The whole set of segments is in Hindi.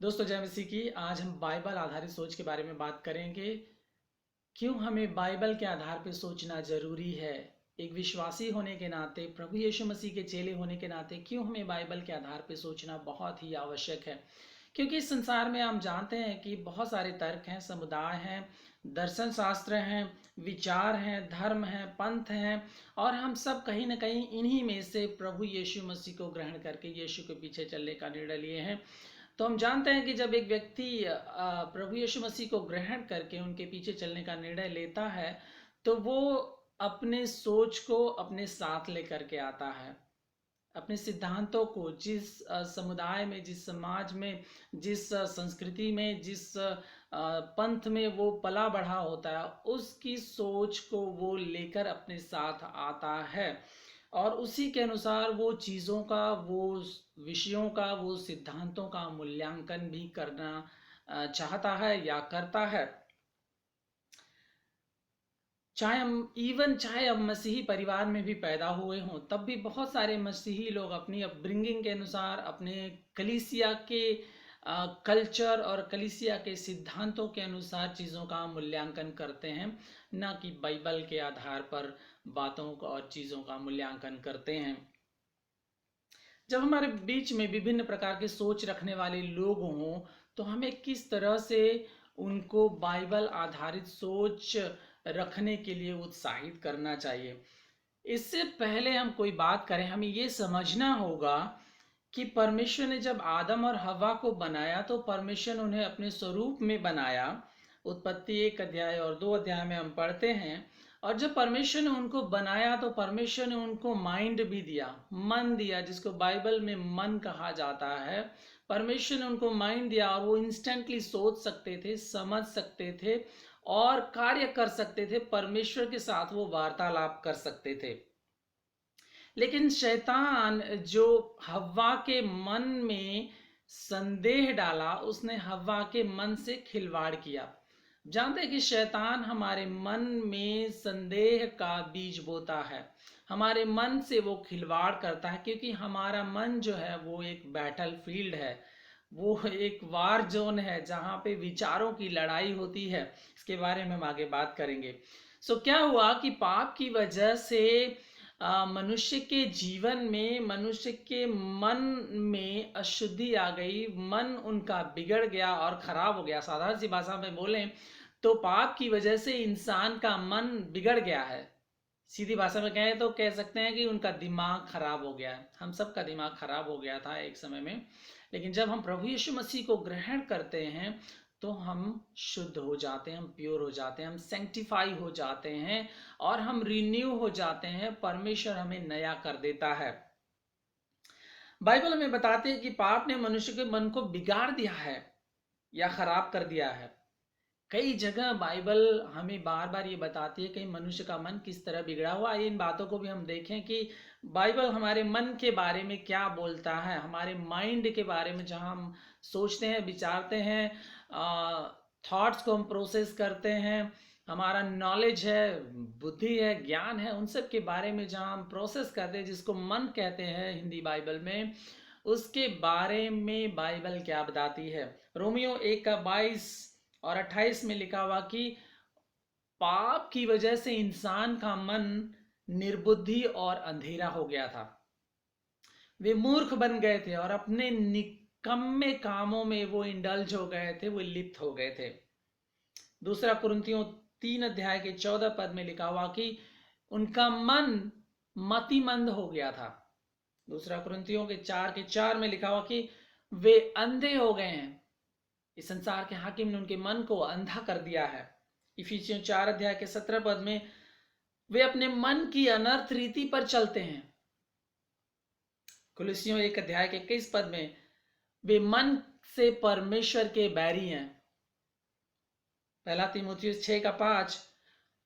दोस्तों जय मसीह की। आज हम बाइबल आधारित सोच के बारे में बात करेंगे। क्यों हमें बाइबल के आधार पर सोचना जरूरी है। एक विश्वासी होने के नाते, प्रभु यीशु मसीह के चेले होने के नाते क्यों हमें बाइबल के आधार पर सोचना बहुत ही आवश्यक है। क्योंकि इस संसार में हम जानते हैं कि बहुत सारे तर्क हैं, समुदाय हैं, दर्शन शास्त्र हैं, विचार हैं, धर्म हैं, पंथ हैं, और हम सब कहीं ना कहीं इन्हीं में से प्रभु यीशु मसीह को ग्रहण करके यीशु के पीछे चलने का निर्णय लिए हैं। तो हम जानते हैं कि जब एक व्यक्ति प्रभु यीशु मसीह को ग्रहण करके उनके पीछे चलने का निर्णय लेता है तो वो अपने सोच को अपने साथ लेकर के आता है। अपने सिद्धांतों को जिस समुदाय में, जिस समाज में, जिस संस्कृति में, जिस पंथ में वो पला बढ़ा होता है, उसकी सोच को वो लेकर अपने साथ आता है और उसी के अनुसार वो चीज़ों का, वो विषयों का, वो सिद्धांतों का मूल्यांकन भी करना चाहता है या करता है। चाहे हम मसीही परिवार में भी पैदा हुए हों, तब भी बहुत सारे मसीही लोग अपनी अपब्रिंगिंग के अनुसार, अपने कलीसिया के कल्चर और कलीसिया के सिद्धांतों के अनुसार चीज़ों का मूल्यांकन करते हैं, ना कि बाइबल के आधार पर बातों का और चीज़ों का मूल्यांकन करते हैं। जब हमारे बीच में विभिन्न प्रकार के सोच रखने वाले लोग हों तो हमें किस तरह से उनको बाइबल आधारित सोच रखने के लिए उत्साहित करना चाहिए। इससे पहले हम कोई बात करें, हमें ये समझना होगा कि परमेश्वर ने जब आदम और हवा को बनाया तो परमेश्वर ने उन्हें अपने स्वरूप में बनाया। उत्पत्ति 1 अध्याय और 2 अध्याय में हम पढ़ते हैं। और जब परमेश्वर ने उनको बनाया तो परमेश्वर ने उनको माइंड भी दिया, मन दिया, जिसको बाइबल में मन कहा जाता है। परमेश्वर ने उनको माइंड दिया और वो इंस्टेंटली सोच सकते थे, समझ सकते थे और कार्य कर सकते थे। परमेश्वर के साथ वो वार्तालाप कर सकते थे। लेकिन शैतान जो हव्वा के मन में संदेह डाला, उसने हव्वा के मन से खिलवाड़ किया। जानते हैं कि शैतान हमारे मन में संदेह का बीज बोता है, हमारे मन से वो खिलवाड़ करता है, क्योंकि हमारा मन जो है वो एक बैटल फील्ड है, वो एक वार जोन है जहाँ पे विचारों की लड़ाई होती है। इसके बारे में हम आगे बात करेंगे। क्या हुआ कि पाप की वजह से मनुष्य के जीवन में, मनुष्य के मन में अशुद्धि आ गई, मन उनका बिगड़ गया और खराब हो गया। साधारण सी भाषा में बोलें तो पाप की वजह से इंसान का मन बिगड़ गया है। सीधी भाषा में कहें तो कह सकते हैं कि उनका दिमाग खराब हो गया है। हम सबका दिमाग खराब हो गया था एक समय में, लेकिन जब हम प्रभु यीशु मसीह को ग्रहण करते हैं तो हम शुद्ध हो जाते हैं, हम प्योर हो जाते हैं, हम सेंटिफाई हो जाते हैं और हम रिन्यू हो जाते हैं। परमेश्वर हमें नया कर देता है। बाइबल हमें बताते हैं कि पाप ने मनुष्य के मन को बिगाड़ दिया है या खराब कर दिया है। कई जगह बाइबल हमें बार बार ये बताती है कि मनुष्य का मन किस तरह बिगड़ा हुआ है। इन बातों को भी हम देखें कि बाइबल हमारे मन के बारे में क्या बोलता है, हमारे माइंड के बारे में, जहाँ हम सोचते हैं, विचारते हैं, थॉट्स को हम प्रोसेस करते हैं, हमारा नॉलेज है, बुद्धि है, ज्ञान है, उन सब के बारे में जहाँ हम प्रोसेस करते हैं, जिसको मन कहते हैं हिंदी बाइबल में, उसके बारे में बाइबल क्या बताती है। रोमियो 1 का 22 और 28 में लिखा हुआ कि पाप की वजह से इंसान का मन निर्बुद्धि और अंधेरा हो गया था। वे मूर्ख बन गए थे और अपने निकम्मे कामों में वो इंडल्ज हो गए थे, वो लिप्त हो गए थे। दूसरा कुरिन्थियों 3 अध्याय के 14 पद में लिखा हुआ कि उनका मन मतिमंद हो गया था। दूसरा कुरिन्थियों के 4 में लिखा हुआ कि वे अंधे हो गए हैं। इस संसार के हाकिम ने उनके मन को अंधा कर दिया है। इफिसियों 4 अध्याय के 17 पद में वे अपने मन की अनर्थ रीति पर चलते हैं। कुलुसियों 1 अध्याय के 21 पद में वे मन से परमेश्वर के बैरी हैं। पहला तीमुथियुस 6 का 5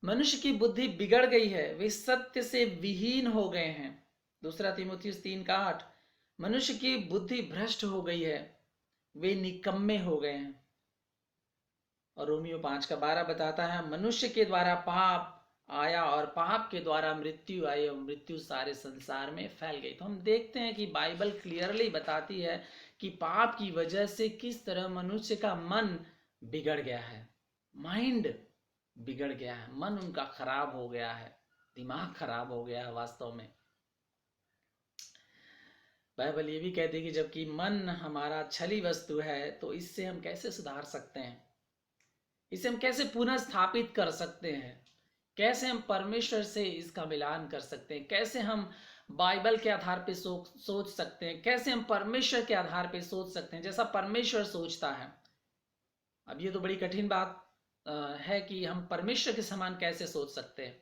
मनुष्य की बुद्धि बिगड़ गई है, वे सत्य से विहीन हो गए हैं। दूसरा तीमुथियुस 3 का 8 मनुष्य की बुद्धि भ्रष्ट हो गई है, वे निकम्मे हो गए हैं। और रोमियो 5 का 12 बताता है मनुष्य के द्वारा पाप आया और पाप के द्वारा मृत्यु आई और मृत्यु सारे संसार में फैल गई। तो हम देखते हैं कि बाइबल क्लियरली बताती है कि पाप की वजह से किस तरह मनुष्य का मन बिगड़ गया है, माइंड बिगड़ गया है, मन उनका खराब हो गया है, दिमाग खराब हो गया है वास्तव में। बाइबल ये भी कहती है कि जबकि मन हमारा छली वस्तु है, तो इससे हम कैसे सुधार सकते हैं, इसे हम कैसे पुनः स्थापित कर सकते हैं, कैसे हम परमेश्वर से इसका मिलान कर सकते हैं, कैसे हम बाइबल के आधार पे सोच सकते हैं, कैसे हम परमेश्वर के आधार पे सोच सकते हैं जैसा परमेश्वर सोचता है। अब ये तो बड़ी कठिन बात है कि हम परमेश्वर के समान कैसे सोच सकते हैं।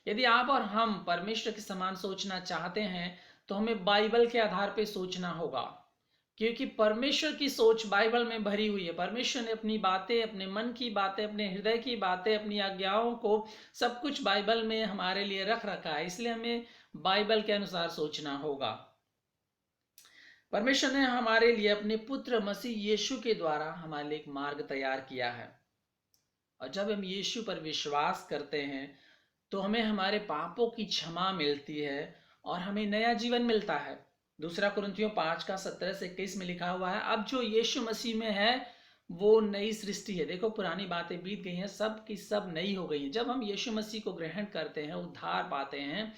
यदि आप और हम परमेश्वर के समान सोचना चाहते हैं तो हमें बाइबल के आधार पे सोचना होगा, क्योंकि परमेश्वर की सोच बाइबल में भरी हुई है। परमेश्वर ने अपनी बातें, अपने मन की बातें, अपने हृदय की बातें, अपनी आज्ञाओं को सब कुछ बाइबल में हमारे लिए रख रखा है, इसलिए हमें बाइबल के अनुसार सोचना होगा। परमेश्वर ने हमारे लिए अपने पुत्र मसीह यीशु के द्वारा हमारे लिए एक मार्ग तैयार किया है, और जब हम यीशु पर विश्वास करते हैं तो हमें हमारे पापों की क्षमा मिलती है और हमें नया जीवन मिलता है। दूसरा कुरिन्थियों 5:17-21 में लिखा हुआ है, अब जो यीशु मसीह में है वो नई सृष्टि है। देखो, पुरानी बातें बीत गई हैं, सब की सब नई हो गई हैं। जब हम यीशु मसीह को ग्रहण करते हैं, उद्धार पाते हैं,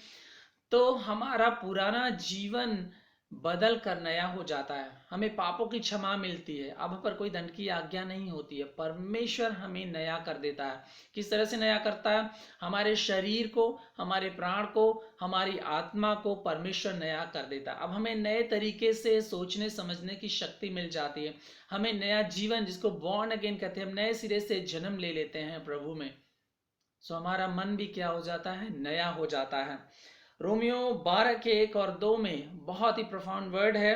तो हमारा पुराना जीवन बदल कर नया हो जाता है, हमें पापों की क्षमा मिलती है, अब पर कोई दंड की आज्ञा नहीं होती है। परमेश्वर हमें नया कर देता है। किस तरह से नया करता है? हमारे शरीर को, हमारे प्राण को, हमारी आत्मा को परमेश्वर नया कर देता है। अब हमें नए तरीके से सोचने समझने की शक्ति मिल जाती है, हमें नया जीवन, जिसको बॉर्न अगेन कहते हैं, हम नए सिरे से जन्म ले लेते हैं प्रभु में। सो हमारा मन भी क्या हो जाता है? नया हो जाता है। रोमियो 12:1 और 2 में बहुत ही प्रोफाउंड वर्ड है,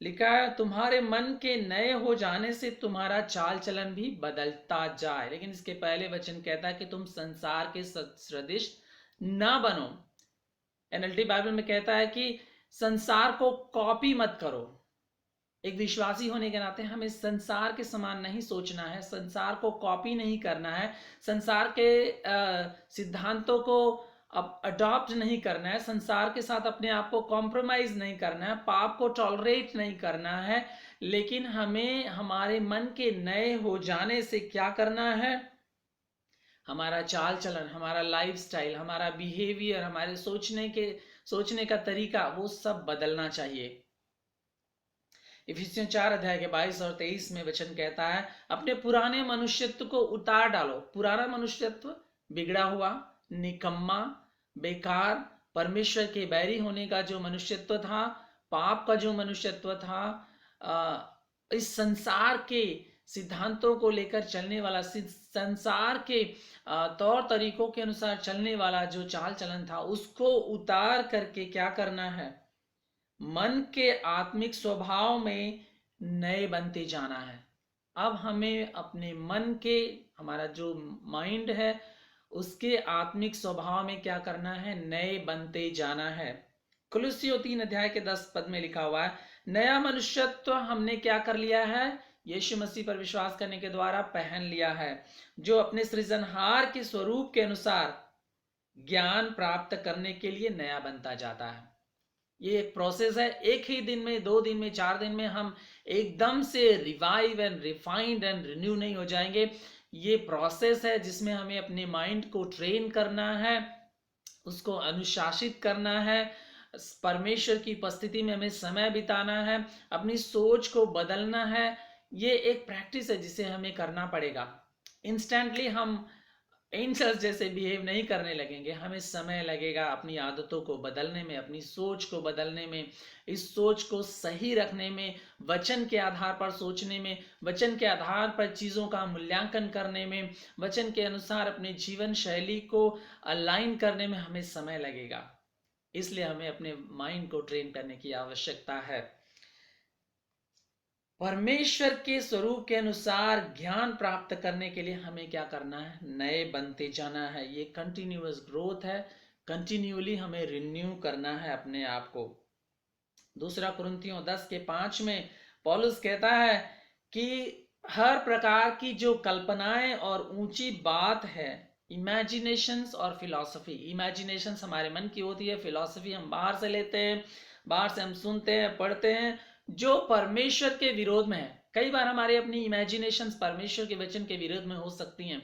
लिखा है, तुम्हारे मन के नए हो जाने से तुम्हारा चाल चलन भी बदलता जाए। लेकिन इसके पहले वचन कहता है कि तुम संसार के सदृश ना बनो। एनएलटी बाइबल में कहता है कि संसार को कॉपी मत करो। एक विश्वासी होने के नाते हमें संसार के समान नहीं सोचना है, संसार को कॉपी नहीं करना है, संसार के सिद्धांतों को अब अडॉप्ट नहीं करना है, संसार के साथ अपने आप को कॉम्प्रोमाइज नहीं करना है, पाप को टॉलरेट नहीं करना है। लेकिन हमें हमारे मन के नए हो जाने से क्या करना है? हमारा चाल चलन, हमारा लाइफस्टाइल, हमारा बिहेवियर, हमारे सोचने का तरीका, वो सब बदलना चाहिए। इफिसियों 4:22 और 23 में वचन कहता है, अपने पुराने मनुष्यत्व को उतार डालो। पुराना मनुष्यत्व बिगड़ा हुआ, निकम्मा, बेकार, परमेश्वर के बैरी होने का जो मनुष्यत्व था, पाप का जो मनुष्यत्व था, इस संसार के सिद्धांतों को लेकर चलने वाला, संसार के तौर तरीकों के अनुसार चलने वाला जो चाल चलन था, उसको उतार करके क्या करना है? मन के आत्मिक स्वभाव में नए बनते जाना है। अब हमें अपने मन के, हमारा जो माइंड है, उसके आत्मिक स्वभाव में क्या करना है? नए बनते जाना है। कुलुस्सियों 3:10 में लिखा हुआ है, नया मनुष्यत्व हमने क्या कर लिया है? यीशु मसीह पर विश्वास करने के द्वारा पहन लिया है, जो अपने सृजनहार के स्वरूप के अनुसार ज्ञान प्राप्त करने के लिए नया बनता जाता है। ये एक प्रोसेस है। एक ही दिन में, 2 दिन में, 4 दिन में हम एकदम से revive and refined and renew नहीं हो जाएंगे। ये प्रोसेस है जिसमें हमें अपने माइंड को ट्रेन करना है, उसको अनुशासित करना है, परमेश्वर की उपस्थिति में हमें समय बिताना है, अपनी सोच को बदलना है। ये एक प्रैक्टिस है जिसे हमें करना पड़ेगा। इंस्टेंटली हम एंजल्स जैसे बिहेव नहीं करने लगेंगे, हमें समय लगेगा अपनी आदतों को बदलने में, अपनी सोच को बदलने में, इस सोच को सही रखने में, वचन के आधार पर सोचने में, वचन के आधार पर चीज़ों का मूल्यांकन करने में, वचन के अनुसार अपने जीवन शैली को अलाइन करने में हमें समय लगेगा। इसलिए हमें अपने माइंड को ट्रेन करने की आवश्यकता है। परमेश्वर के स्वरूप के अनुसार ज्ञान प्राप्त करने के लिए हमें क्या करना है? नए बनते जाना है। ये कंटिन्यूअस ग्रोथ है, कंटिन्यूअली हमें रिन्यू करना है अपने आप को। दूसरा कुरिन्थियों 10:5 में पौलुस कहता है कि हर प्रकार की जो कल्पनाएं और ऊंची बात है, इमेजिनेशंस और फिलॉसफी। इमेजिनेशंस हमारे मन की होती है, फिलॉसफी हम बाहर से लेते हैं, बाहर से हम सुनते हैं, पढ़ते हैं। जो परमेश्वर के विरोध में है। कई बार हमारे अपनी इमेजिनेशंस परमेश्वर के वचन के विरोध में हो सकती हैं।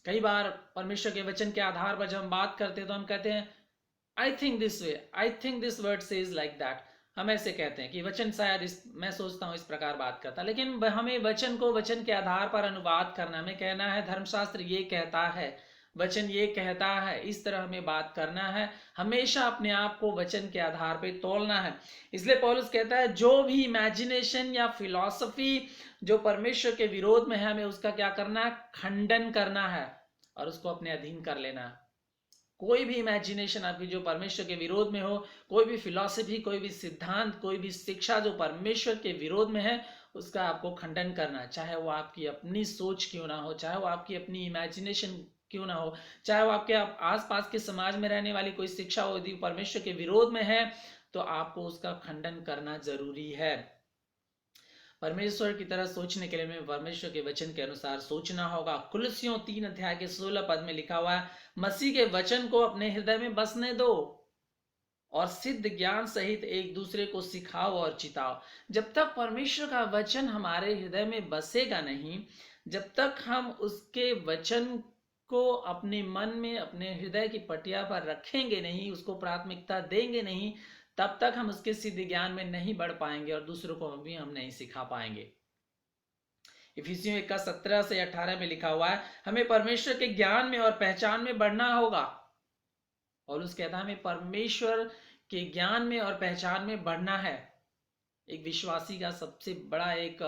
कई बार परमेश्वर के वचन के आधार पर जब हम बात करते हैं तो हम कहते हैं I think this way, I think this word says like that. हम ऐसे कहते हैं कि वचन शायद मैं सोचता हूं इस प्रकार बात करता, लेकिन हमें वचन को वचन के आधार पर अनुवाद करना, हमें कहना है धर्मशास्त्र ये कहता है, वचन ये कहता है, इस तरह हमें बात करना है। हमेशा अपने आप को वचन के आधार पर तोलना है। इसलिए पौलुस कहता है जो भी इमेजिनेशन या फिलॉसफी जो परमेश्वर के विरोध में है, हमें उसका क्या करना है, खंडन करना है और उसको अपने अधीन कर लेना है। कोई भी इमेजिनेशन आपकी जो परमेश्वर के विरोध में हो, कोई भी फिलॉसफी, कोई भी सिद्धांत, कोई भी शिक्षा जो परमेश्वर के विरोध में है, उसका आपको खंडन करना है। चाहे वो आपकी अपनी सोच क्यों ना हो, चाहे वो आपकी अपनी इमेजिनेशन क्यों ना हो, चाहे वो आपके आसपास के समाज में रहने वाली कोई शिक्षा हो, यदि परमेश्वर के विरोध में है तो आपको उसका खंडन करना जरूरी है। परमेश्वर की तरह सोचने के लिए हमें परमेश्वर के वचन के अनुसार सोचना होगा। कुलसियों 3 अध्याय के 16 पद में लिखा हुआ है, मसीह के वचन को अपने हृदय में बसने दो और सिद्ध ज्ञान सहित एक दूसरे को सिखाओ और चिताओ। जब तक परमेश्वर का वचन हमारे हृदय में बसेगा नहीं, जब तक हम उसके वचन को अपने मन में, अपने हृदय की पटिया पर रखेंगे नहीं, उसको प्राथमिकता देंगे नहीं, तब तक हम उसके सिद्ध ज्ञान में नहीं बढ़ पाएंगे और दूसरों को भी हम नहीं सिखा पाएंगे। इफिसियों 1 का 17 से 18 में लिखा हुआ है, हमें परमेश्वर के ज्ञान में और पहचान में बढ़ना होगा। पौलुस कहता है हमें परमेश्वर के ज्ञान में और पहचान में बढ़ना है। एक विश्वासी का सबसे बड़ा एक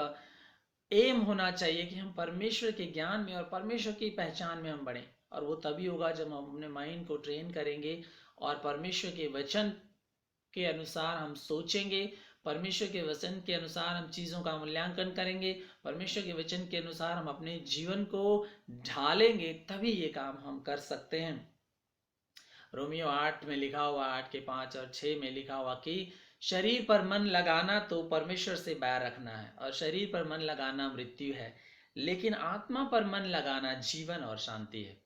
एम होना चाहिए कि हम परमेश्वर के ज्ञान में और परमेश्वर की पहचान में हम बढ़ें, और वो तभी होगा जब हम अपने माइंड को ट्रेन करेंगे और परमेश्वर के वचन के अनुसार हम सोचेंगे, परमेश्वर के वचन के अनुसार हम चीज़ों का मूल्यांकन करेंगे, परमेश्वर के वचन के अनुसार हम अपने जीवन को ढालेंगे, तभी ये काम हम कर सकते हैं। रोमियो 8 में लिखा हुआ, 8 के 5 और 6 में लिखा हुआ कि शरीर पर मन लगाना तो परमेश्वर से बैर रखना है, और शरीर पर मन लगाना मृत्यु है, लेकिन आत्मा पर मन लगाना जीवन और शांति है।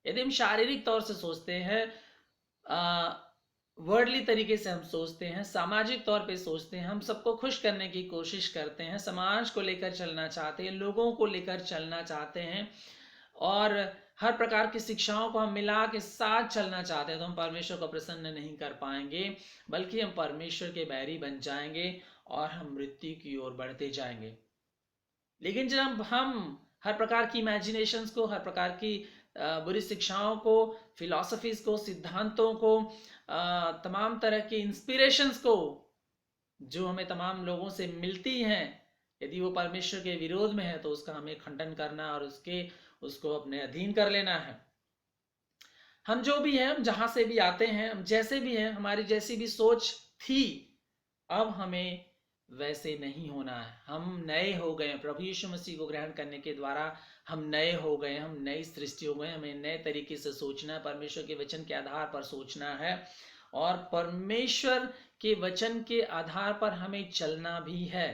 यदि हम शारीरिक तौर से सोचते हैं, वर्डली तरीके से हम सोचते हैं, सामाजिक तौर पे सोचते हैं, हम सबको खुश करने की कोशिश करते हैं, समाज को लेकर चलना चाहते हैं, लोगों को लेकर चलना चाहते हैं, और हर प्रकार की शिक्षाओं को हम मिला के साथ चलना चाहते हैं, तो हम परमेश्वर को प्रसन्न नहीं कर पाएंगे, बल्कि हम परमेश्वर के बैरी बन जाएंगे और हम मृत्यु की ओर बढ़ते जाएंगे। लेकिन जब हम हर प्रकार की इमेजिनेशंस को, हर प्रकार की बुरी शिक्षाओं को, फिलॉसफीज को, सिद्धांतों को, तमाम तरह की इंस्पिरेशंस को जो हमें तमाम लोगों से मिलती हैं, यदि वो परमेश्वर के विरोध में है तो उसका हमें खंडन करना और उसको अपने अधीन कर लेना है। हम जो भी हैं, हम जहां से भी आते हैं, हम जैसे भी हैं, हमारी जैसी भी सोच थी, अब हमें वैसे नहीं होना है। हम नए हो गए, प्रभु यीशु मसीह को ग्रहण करने के द्वारा हम नए हो गए, हम नई सृष्टि हो गए। हमें नए तरीके से सोचना है, परमेश्वर के वचन के आधार पर सोचना है, और परमेश्वर के वचन के आधार पर हमें चलना भी है।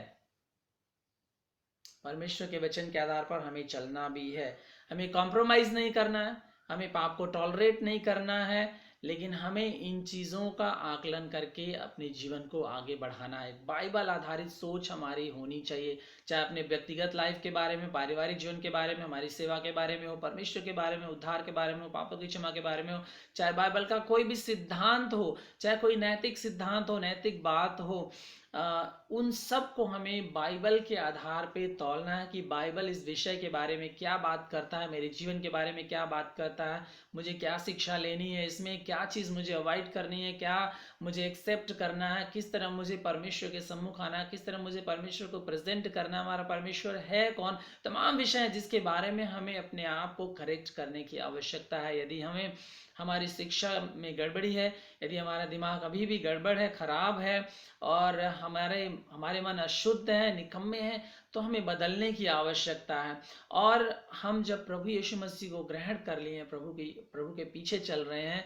परमेश्वर के वचन के आधार पर हमें चलना भी है। हमें कॉम्प्रोमाइज नहीं करना है, हमें पाप को टॉलरेट नहीं करना है, लेकिन हमें इन चीज़ों का आकलन करके अपने जीवन को आगे बढ़ाना है। बाइबल आधारित सोच हमारी होनी चाहिए, चाहे अपने व्यक्तिगत लाइफ के बारे में, पारिवारिक जीवन के बारे में, हमारी सेवा के बारे में हो, परमेश्वर के बारे में, उद्धार के बारे में हो, पापों की क्षमा के बारे में हो, चाहे बाइबल का कोई भी सिद्धांत हो, चाहे कोई नैतिक सिद्धांत हो, नैतिक बात हो, उन सब को हमें बाइबल के आधार पे तौलना है कि बाइबल इस विषय के बारे में क्या बात करता है, मेरे जीवन के बारे में क्या बात करता है, मुझे क्या शिक्षा लेनी है, इसमें क्या चीज़ मुझे अवॉइड करनी है, क्या मुझे एक्सेप्ट करना है, किस तरह मुझे परमेश्वर के सम्मुख आना है, किस तरह मुझे परमेश्वर को प्रेजेंट करना है, हमारा परमेश्वर है कौन। तमाम विषय हैं जिसके बारे में हमें अपने आप को करेक्ट करने की आवश्यकता है। यदि हमें हमारी शिक्षा में गड़बड़ी है, यदि हमारा दिमाग अभी भी गड़बड़ है, खराब है, और हमारे मन अशुद्ध है, निकम्मे हैं, तो हमें बदलने की आवश्यकता है। और हम जब प्रभु यीशु मसीह को ग्रहण कर लिए हैं, प्रभु के पीछे चल रहे हैं,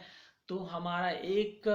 तो हमारा एक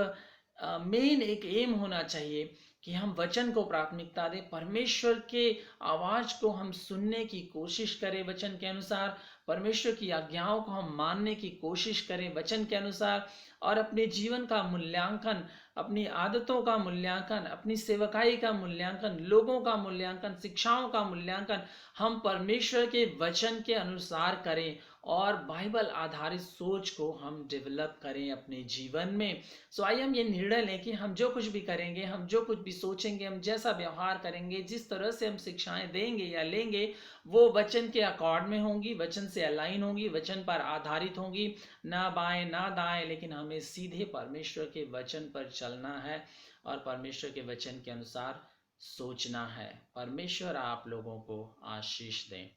मेन एक एम होना चाहिए कि हम वचन को प्राथमिकता दें, परमेश्वर के आवाज को हम सुनने की कोशिश करें वचन के अनुसार, परमेश्वर की आज्ञाओं को हम मानने की कोशिश करें वचन के अनुसार, और अपने जीवन का मूल्यांकन, अपनी आदतों का मूल्यांकन, अपनी सेवकाई का मूल्यांकन, लोगों का मूल्यांकन, शिक्षाओं का मूल्यांकन हम परमेश्वर के वचन के अनुसार करें, और बाइबल आधारित सोच को हम डेवलप करें अपने जीवन में। सो आइए हम ये निर्णय लें कि हम जो कुछ भी करेंगे, हम जो कुछ भी सोचेंगे, हम जैसा व्यवहार करेंगे, जिस तरह से हम शिक्षाएं देंगे या लेंगे, वो वचन के अकॉर्ड में होंगी, वचन से अलाइन होंगी, वचन पर आधारित होंगी, ना बाएं ना दाएं, लेकिन हमें सीधे परमेश्वर के वचन पर चलना है और परमेश्वर के वचन के अनुसार सोचना है। परमेश्वर आप लोगों को आशीष दें।